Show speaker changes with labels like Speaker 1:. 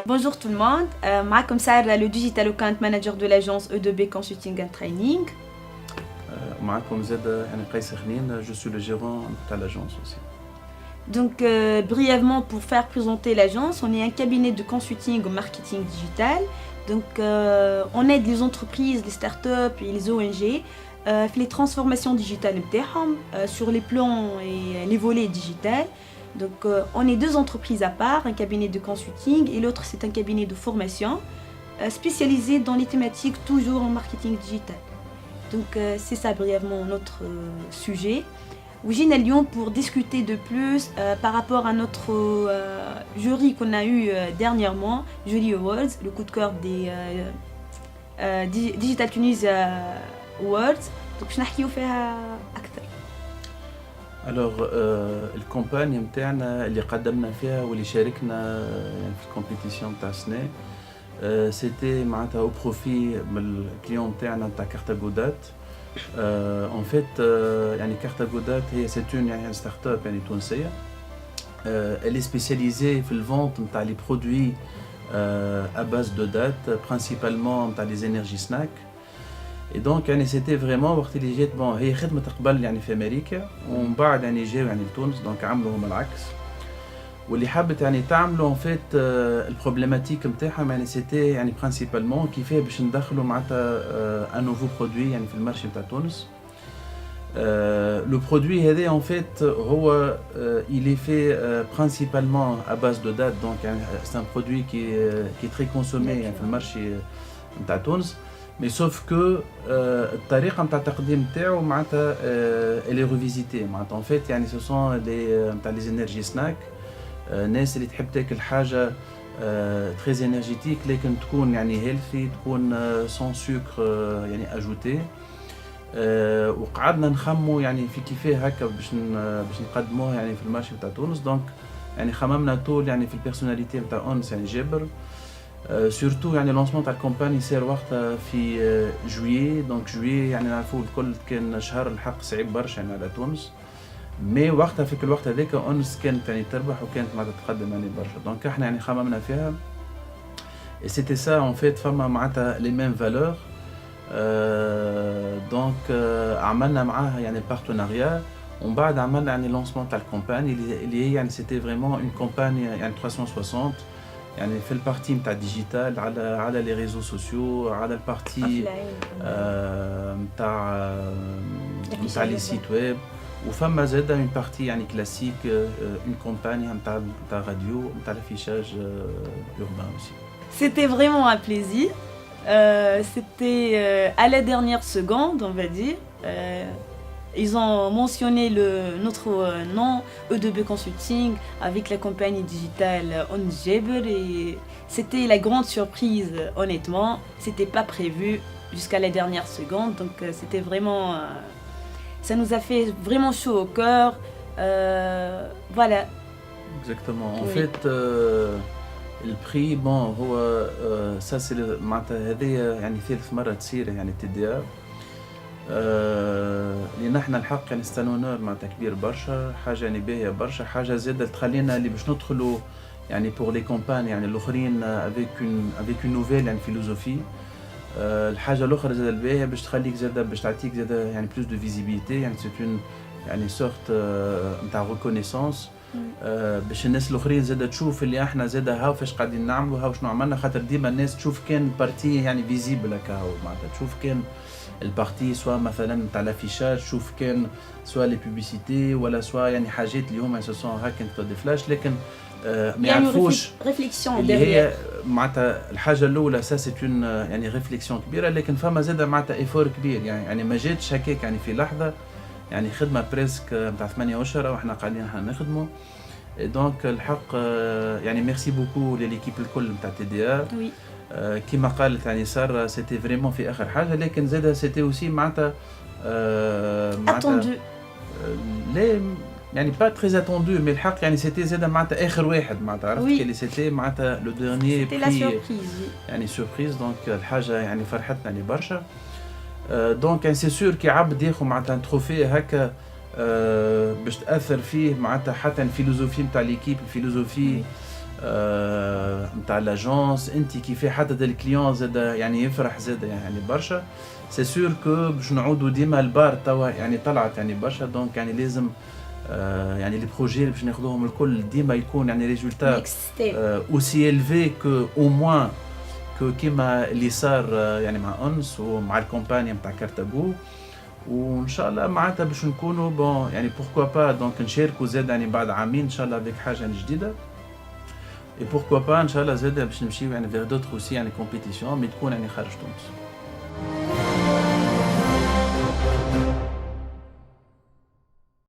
Speaker 1: Bonjour tout le monde, معكم سارة le Digital Account Manager de l'agence E2B Consulting and Training.
Speaker 2: معكم زاد يعني قيس خنين, je suis le gérant de l'agence aussi.
Speaker 1: Donc brièvement pour faire présenter l'agence, on est un cabinet de consulting au marketing digital. Donc on aide les entreprises, les startups et les ONG في les transformations digitales نتاعهم sur les plans et les volets digitales. Donc on est deux entreprises à part, un cabinet de consulting et l'autre c'est un cabinet de formation spécialisé dans les thématiques toujours en marketing digital. Donc c'est ça brièvement notre sujet. وجينا اليوم pour discuter de plus par rapport à notre jury qu'on a eu dernièrement, Jury Awards, le coup de cœur des Digital Tunisia Awards. Donc باش نحكيو فيها أكثر.
Speaker 2: Alors الكومباني نتاعنا اللي قدمنا فيها واللي شاركنا يعني في الكومبيتيسيون تاع السنة سيتي معناتها au profit من الكليون نتاعنا نتاع كارتاغودات. En fait يعني كارتاغودات هي c'est une start-up يعني تونسية. Elle est spécialisée في الفونت نتاع les produits à base de dates, principalement نتاع les énergies snack. Et donc يعني c'était vraiment وقت اللي جات بون هي خدمة قبل يعني في أمريكا ومن بعد يعني جاو يعني لتونس دونك عملوا هم العكس. واللي حبت يعني تعملوا en fait البروبليماتيك نتاعهم يعني c'était يعني principalement كيفاه باش ندخلوا معناتها un nouveau produit يعني في المارشي نتاع تونس. Le produit هذا en fait هو il est fait principalement à base de dates donc يعني c'est un produit qui est très consommé يعني في المارشي نتاع تونس. Mais sauf que الطريقة نتاع التقديم نتاعو معناتها elle est revisitée معناتها en fait يعني ce sont des نتاع les énergies snack. الناس اللي تحب تاكل حاجة très énergétique لكن تكون يعني healthy تكون sans sucre يعني ajouté. وقعدنا نخمو يعني في كيفاه هكا باش نقدموه يعني في المارشي نتاع تونس. دونك يعني خممنا طول يعني في البيرسوناليتي نتاع أنس يعني جابر. سورتو يعني لونسمون تاع الكومباني يصير وقتها في جويي. دونك جويي يعني نعرفوه الكل كان شهر الحق صعيب برشا يعني على تونس. مي وقتها في الوقت هذاك أنس كانت يعني تربح وكانت معناتها تقدم يعني برشا. دونك احنا يعني خممنا فيها. Et c'était ça en fait فما معناتها les mêmes valeurs. دونك عملنا معاها يعني بارتناريا ومن بعد عملنا يعني لونسمون تاع الكومباني اللي هي يعني c'était vraiment une campagne يعني 360 يعني في البارتي نتاع الديجيتال على لي ريزو سوسيو على البارتي نتاع لي سيت ويب وفما زاده اون بارتي يعني كلاسيك اون كومباني نتاع راديو نتاع الافيشاج urbain aussi.
Speaker 1: C'était vraiment un plaisir. C'était à la dernière seconde, on va dire. Ils ont mentionné notre nom E2B Consulting avec la compagnie digitale OnJaber et c'était la grande surprise, honnêtement. C'était pas prévu jusqu'à la dernière seconde, donc c'était vraiment... ça nous a fait vraiment chaud au cœur. Voilà.
Speaker 2: Exactement. En fait, le prix, bon, هو ça c'est معناتها هذه يعني ثالث مرة تصير يعني TDA. اللي نحن الحق يعني ستانونور معناتها كبير برشا حاجة يعني باهية برشا حاجة زادة تخلينا اللي باش ندخلوا يعني pour les campagnes يعني الآخرين avec une nouvelle يعني philosophie. الحاجة الأخرى زادة الباهية باش تخليك زادة باش تعطيك زادة يعني plus de visibilité يعني c'est une يعني sorte نتاع reconnaissance. باش الناس الاخرين زاده تشوف اللي احنا زاده هاو فاش قاعدين نعملوا هاو شنو عملنا خاطر ديما الناس تشوف كان بارتي يعني فيزيبل هكا هاو معناتها تشوف كان البارتي سواء مثلا نتاع لافيشاج تشوف كان سواء لي بوبيسيتي ولا سواء يعني حاجات اللي هما سون هاك نتاع دي فلاش لكن ما يعرفوش
Speaker 1: ريفليكسيون
Speaker 2: اللي هي معناتها الحاجه الاولى سا سي اون يعني ريفليكسيون كبيره لكن فما زاده معناتها ايفور كبير يعني ما جاتش هكاك يعني في لحظه يعني خدمه بريسك نتاع 8 اشهر واحنا قاعدين احنا نخدموا. دونك الحق يعني ميرسي بوكو لليكيب الكل نتاع تي دي ا. كيما قالت يعني ساره سيتي فريمون في اخر حاجه لكن زاده سيتي اوسي معناتها لا يعني با تري اتوندو مي الحق يعني سيتي زاده معناتها اخر واحد معناتها عرفت كي سيتي معناتها لو ديرنيي بري يعني سوربريز. دونك الحاجه يعني فرحتنا لي برشا. دونك يعني سي سور كي عبد ياخذ معناتها تروفي هكا باش تاثر فيه معناتها حتى الفيلوزوفي نتاع ليكيب الفيلوزوفي نتاع لاجونس، انت كيفاه حتى الكليون زاد يعني يفرح زاد يعني برشا. سي سور كو باش نعودوا ديما البار توا يعني طلعت يعني برشا، دونك يعني لازم يعني لي بروجي اللي باش ناخذوهم الكل ديما يكون يعني ريزولتا اوسي الفي كو او موان كو كيما اللي صار يعني مع انس ومع الكومبانيا نتاع كارتابو. وان شاء الله معناتها باش نكونوا بون يعني بوركوا با دونك نشاركوا زاد يعني بعد عامين ان شاء الله بك حاجه يعني جديده. اي بوركوا با ان شاء الله زاد باش نمشيو يعني فيغ دوتر اوسي يعني كومبيتيسيون مي تكون يعني خارج تونس.